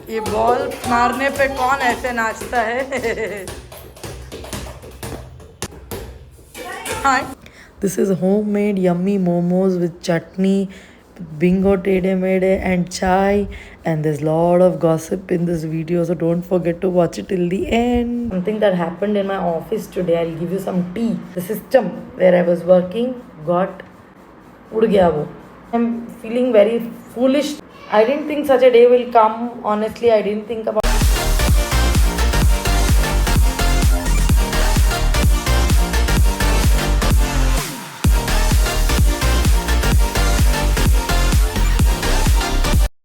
ये बॉल मारने पे कौन ऐसे नाचता है? Hi. This is homemade yummy momos with chutney, bingo tede mede and chai, and there's a lot of gossip in this video, so don't forget to watch it till the end. Something that happened in my office today, I'll give you some tea. The system where I was working got उड़ गया वो. I'm feeling very foolish. I didn't think such a day will come. Honestly, I didn't think about.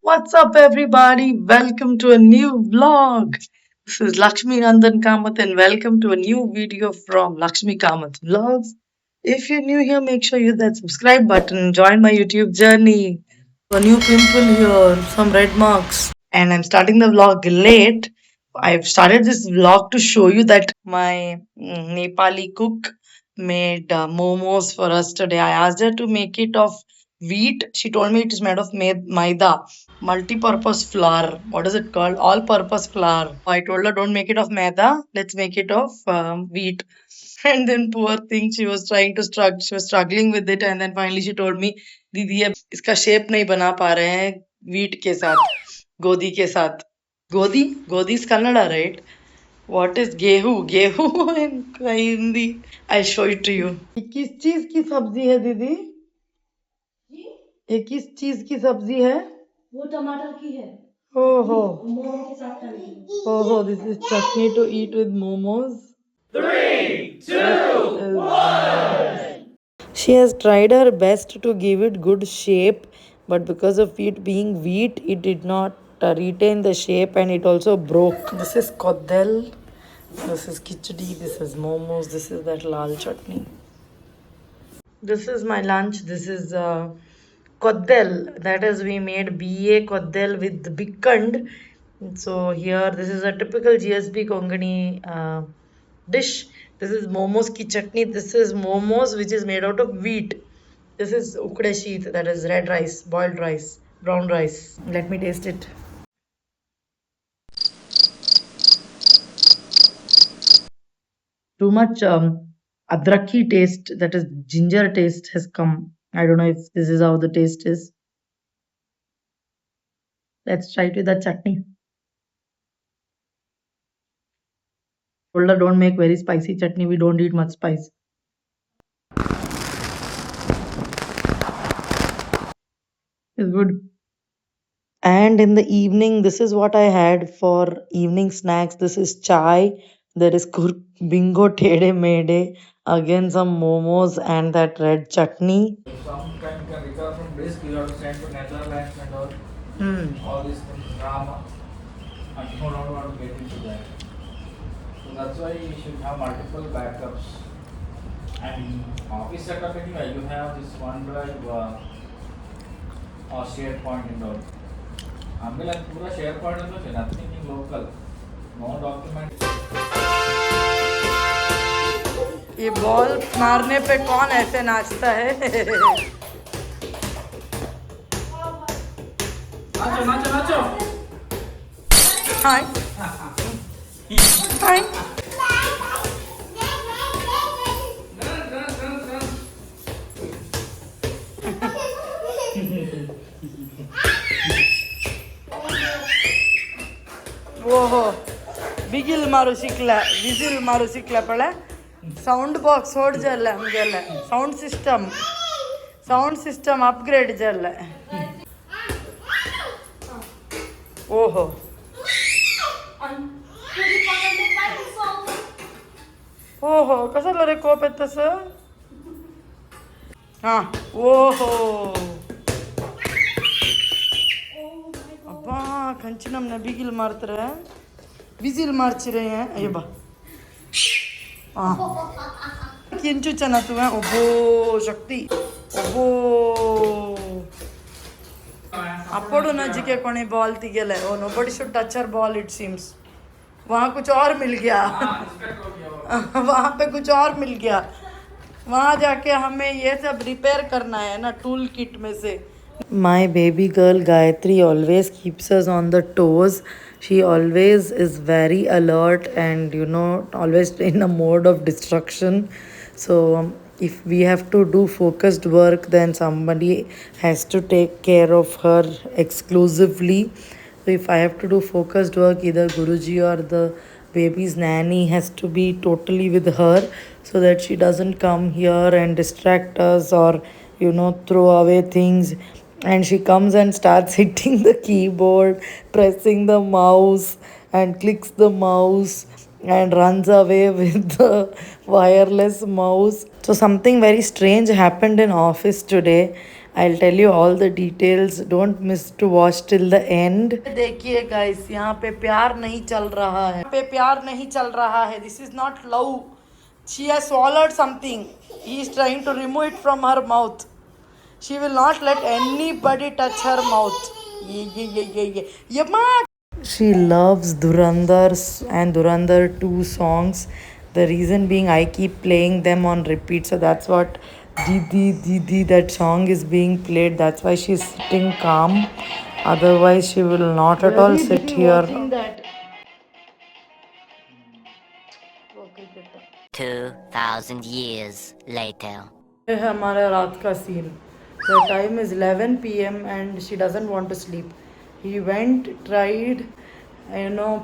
What's up, everybody? Welcome to a new vlog. This is Lakshmi Nandan Kamath, and welcome to a new video from Lakshmi Kamath Vlogs. If you're new here, make sure you hit that subscribe button and join my YouTube journey. A new pimple here, some red marks, and I'm starting the vlog late. I've started this vlog to show you that my Nepali cook made momos for us today. I asked her to make it of wheat. She told me it is made of maida, multi-purpose flour. What is it called? All-purpose flour. I told her, don't make it of maida. Let's make it of wheat. And then poor thing, she was trying to struggle. She was struggling with it, and then finally she told me, दीदी अब इसका shape नहीं बना पा रहे हैं wheat के साथ, गोदी के साथ. गोदी, गोदी is Kannada, right? What is गेहूं? गेहूं in Hindi. I'll show it to you. ये किस चीज की सब्जी है दीदी? ये किस चीज की सब्जी है? वो टमाटर की है. ओहो. मोमो के साथ खाने. ओहो, this is chutney to eat with momos. 3, 2, 1. She has tried her best to give it good shape, but because of it being wheat, it did not retain the shape and it also broke. This is kodel, this is khichdi, this is momos, this is that lal chutney. This is my lunch. This is kodel. That is, we made BA kodel with the bikand. So here, this is a typical GSB Konkani dish. This is momos ki chutney. This is momos which is made out of wheat. This is ukde sheet, that is red rice, boiled rice, brown rice. Let me taste it. Too much adraki taste, that is ginger taste has come. I don't know if this is how the taste is. Let's try it with the chutney. Told her don't make very spicy chutney. We don't eat much spice. It's good. And in the evening, this is what I had for evening snacks. This is chai. There is bingo tede mede. Again, some momos and that red chutney. Some can recover from risk. You have to send to Netherlands and all these things, drama. And you don't want to get into that. So that's why you should have multiple backups. And office setup anyway, you have this OneDrive or SharePoint and all. हमें लग पूरा SharePoint है तो nothing in local, no document. ये ball मारने पे कौन ऐसे नाचता है? नाचो नाचो नाचो. Hi. Hi. ಓಹೋ, ಬಿಗಿಲ್ ಮಾರು ಸಿಕ್ಲ, ವಿಸಿಲ್ ಮಾರು ಸಿಕ್ಲ ಪಳೆ. ಸೌಂಡ್ ಬಾಕ್ಸ್ ಹೊಡ್ಜಲ್ಲ ನಮಗೆಲ್ಲ. ಸೌಂಡ್ ಸಿಸ್ಟಮ್ ಅಪ್ಗ್ರೇಡ್ ಜಲ್ಲ. ಓಹೋ, ओहो, कशाला रे कोप येत तसं? हा, ओहो, अब्बा कंचनम ने बिगिल मारतरे, विजिल मार्चिरे हैं. अये बा, किंचु चना तू है. ओबो शक्ति, ओबो अप्पोडू नजिके कोणी बॉल तिगेले. Oh nobody should touch her ball it seems. वहाँ कुछ और मिल गया. वहाँ पे कुछ और मिल गया. वहाँ जाके हमें ये सब रिपेयर करना है ना, टूल किट में से. My baby girl Gayatri always keeps us on the toes. She always is very alert and always in a mode of destruction. So if we have to do focused work, then somebody has to take care of her exclusively. So if I have to do focused work, either Guruji or the baby's nanny has to be totally with her so that she doesn't come here and distract us or throw away things. And she comes and starts hitting the keyboard, pressing the mouse, and clicks the mouse and runs away with the wireless mouse. So something very strange happened in office today. I'll tell you all the details. Don't miss to watch till the end. देखिए guys, यहाँ पे प्यार नहीं चल रहा है. यहाँ पे प्यार नहीं चल रहा है. This is not love. She has swallowed something. He is trying to remove it from her mouth. She will not let anybody touch her mouth. Yamma! She loves Durandar and Durandar 2 songs. The reason being, I keep playing them on repeat. So that's what Didi Didi, that song is being played. That's why she's sitting calm. Otherwise, she will not at all sit here. 2,000 years later. ये है हमारा रात का scene. The time is 11 p.m. and she doesn't want to sleep. He went, tried,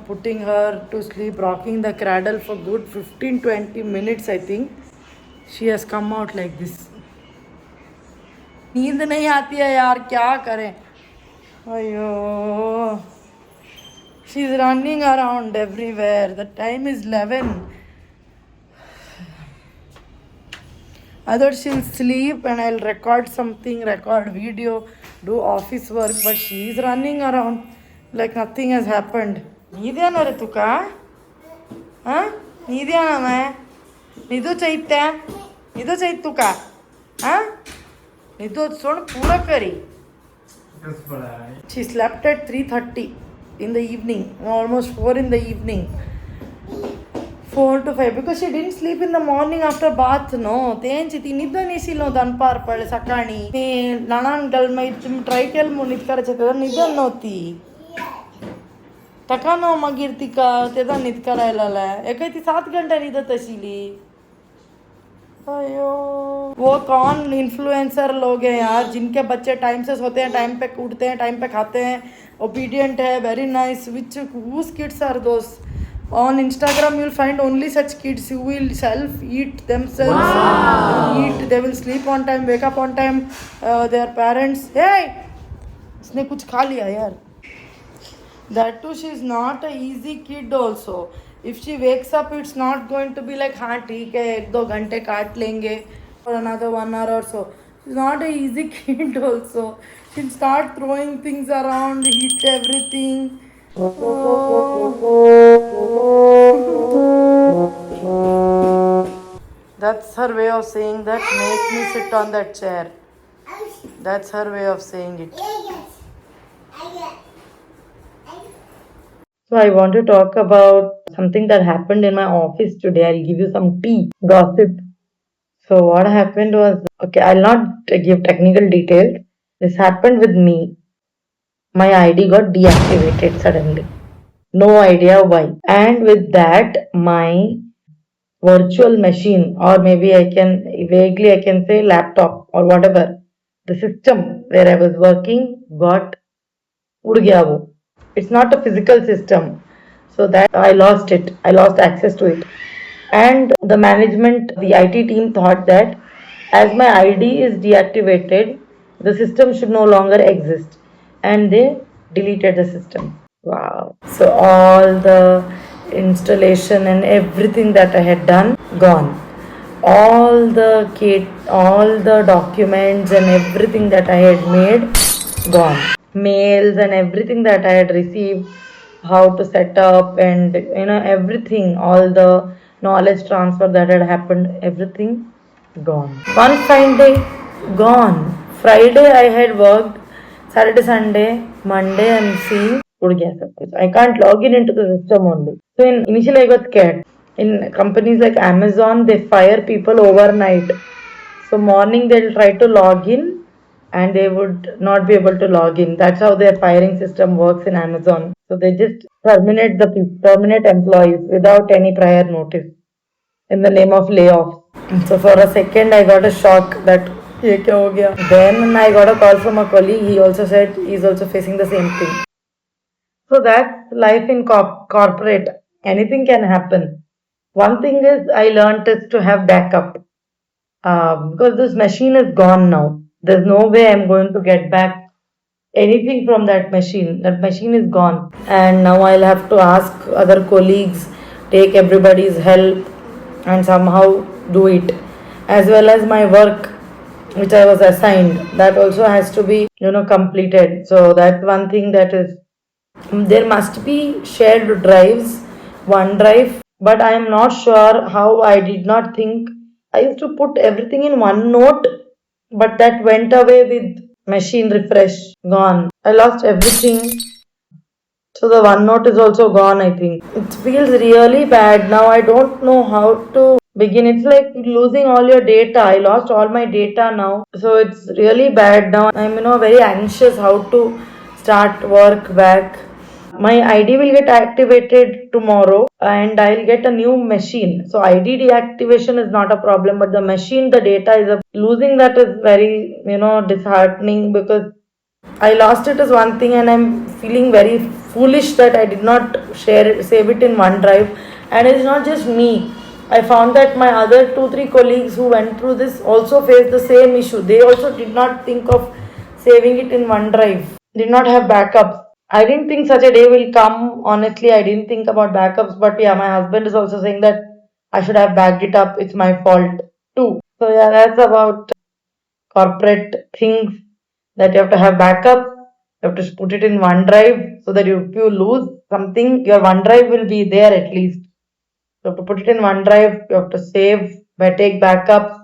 putting her to sleep, rocking the cradle for good 15-20 minutes, I think. She has come out like this. नींद नहीं आती है यार, क्या करें. अयो. She's running around everywhere. The time is 11. I thought she'll sleep and I'll record something, record video, do office work, but she's running around like nothing has happened. Nidhyana re tuka? Huh? Nidhyana mein? Nidu chaitya? Nidu chait tuka? Huh? Nidu son pura kari. She slept at 3:30 in the evening, almost 4 in the evening. 4 to 5 because she didn't sleep in the morning after bath, no. तेंची ती निद्दा निशिलो दनपार पडे सकाळी. ती नानान गलमै try केल मु न्हिद करायचे तर निद्दा नव्हती. टका नो मागीर तिका तेदा न्हिद करायला लाय. एकै ती 7 घंटा न्हिदत आशिल्ली. अयो वो कौन इन्फ्लुएंसर लोग हैं यार जिनके बच्चे टाइम से सोते हैं, टाइम पे उठते हैं, टाइम पे खाते हैं, ओबीडियंट है, very nice. Which whose kids are those? On Instagram you will find only such kids who will self eat themselves. Wow. Eat, they will sleep on time, wake up on time. Their parents, hey, इसने कुछ खा लिया यार. That too, she is not a easy kid also. If she wakes up, it's not going to be like हाँ ठीक है 1-2 घंटे काट लेंगे for another 1 hour or so. She's not a easy kid also. She'll start throwing things around, hit everything. That's her way of saying that make me sit on that chair. That's her way of saying it. So I want to talk about something that happened in my office today. I'll give you some tea, gossip. So what happened was, okay, I'll not give technical details. This happened with me. My ID got deactivated suddenly. No idea why. And with that, my virtual machine, or maybe I can say laptop or whatever, the system where I was working got उड़ गया वो. It's not a physical system. So that I lost it. I lost access to it. And the management, the IT team thought that as my ID is deactivated, the system should no longer exist. And they deleted the system. Wow. So all the installation and everything that I had done, gone. All the documents and everything that I had made, gone. Mails and everything that I had received, how to set up and everything, all the knowledge transfer that had happened, everything gone. One fine day, gone. Friday I had worked, Saturday, Sunday, Monday I'm seeing उड़ गया सब कुछ. I can't log into the system only. So initially I got scared. In companies like Amazon, they fire people overnight. So morning they'll try to log in and they would not be able to log in. That's how their firing system works in Amazon. So they just terminate employees without any prior notice in the name of layoff. So for a second, I got a shock that ये क्या हो गया? Then I got a call from a colleague. He also said he's also facing the same thing. So that's life in corporate. Anything can happen. One thing is I learned is to have backup. Because this machine is gone now. There's no way I'm going to get back anything from that machine. That machine is gone. And now I'll have to ask other colleagues, take everybody's help, and somehow do it. As well as my work, which I was assigned, that also has to be, completed. So that's one thing that is. There must be shared drives, OneDrive, but I am not sure how. I did not think. I used to put everything in OneNote, but that went away with machine refresh, gone. I lost everything. So the OneNote is also gone, I think. It feels really bad now. I don't know how to begin. It's like losing all your data. I lost all my data now. So it's really bad now. I'm very anxious how to start work back. My ID will get activated tomorrow and I'll get a new machine. So ID deactivation is not a problem, but the machine, the data is losing that is very, disheartening, because I lost it is one thing and I'm feeling very foolish that I did not save it in OneDrive. And it's not just me. I found that my other 2-3 colleagues who went through this also faced the same issue. They also did not think of saving it in OneDrive, did not have backups. I didn't think such a day will come. Honestly, I didn't think about backups. But yeah, my husband is also saying that I should have backed it up. It's my fault too. So yeah, that's about corporate things, that you have to have backup. You have to put it in OneDrive so that if you lose something, your OneDrive will be there at least. You have to put it in OneDrive. You have to save, take backups,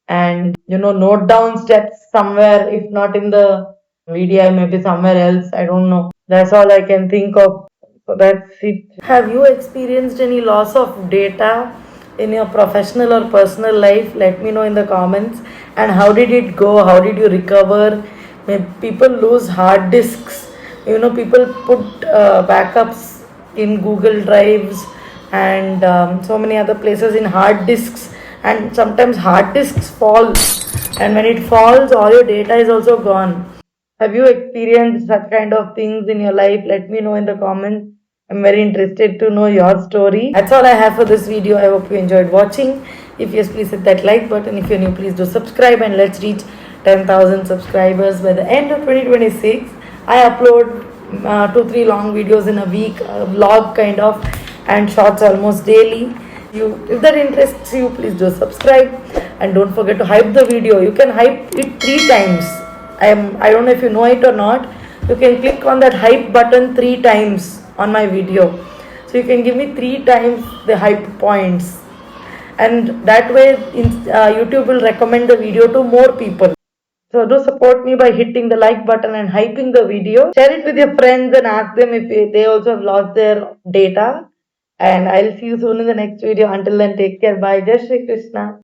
and note down steps somewhere. If not in the VDI, maybe somewhere else. I don't know. That's all I can think of. So that's it. Have you experienced any loss of data in your professional or personal life? Let me know in the comments. And how did it go? How did you recover? Maybe people lose hard disks. People put backups in Google Drives and so many other places in hard disks. And sometimes hard disks fall. And when it falls, all your data is also gone. Have you experienced such kind of things in your life? Let me know in the comments. I'm very interested to know your story. That's all I have for this video. I hope you enjoyed watching. If yes, please hit that like button. If you're new, please do subscribe, and let's reach 10,000 subscribers by the end of 2026. I upload 2-3 long videos in a week, a vlog kind of, and shorts almost daily. If that interests you, please do subscribe, and don't forget to hype the video. You can hype it 3 times. I don't know if you know it or not. You can click on that hype button 3 times on my video. So you can give me 3 times the hype points. And that way YouTube will recommend the video to more people. So do support me by hitting the like button and hyping the video. Share it with your friends and ask them if they also have lost their data. And I'll see you soon in the next video. Until then, take care. Bye. Jai Shri Krishna.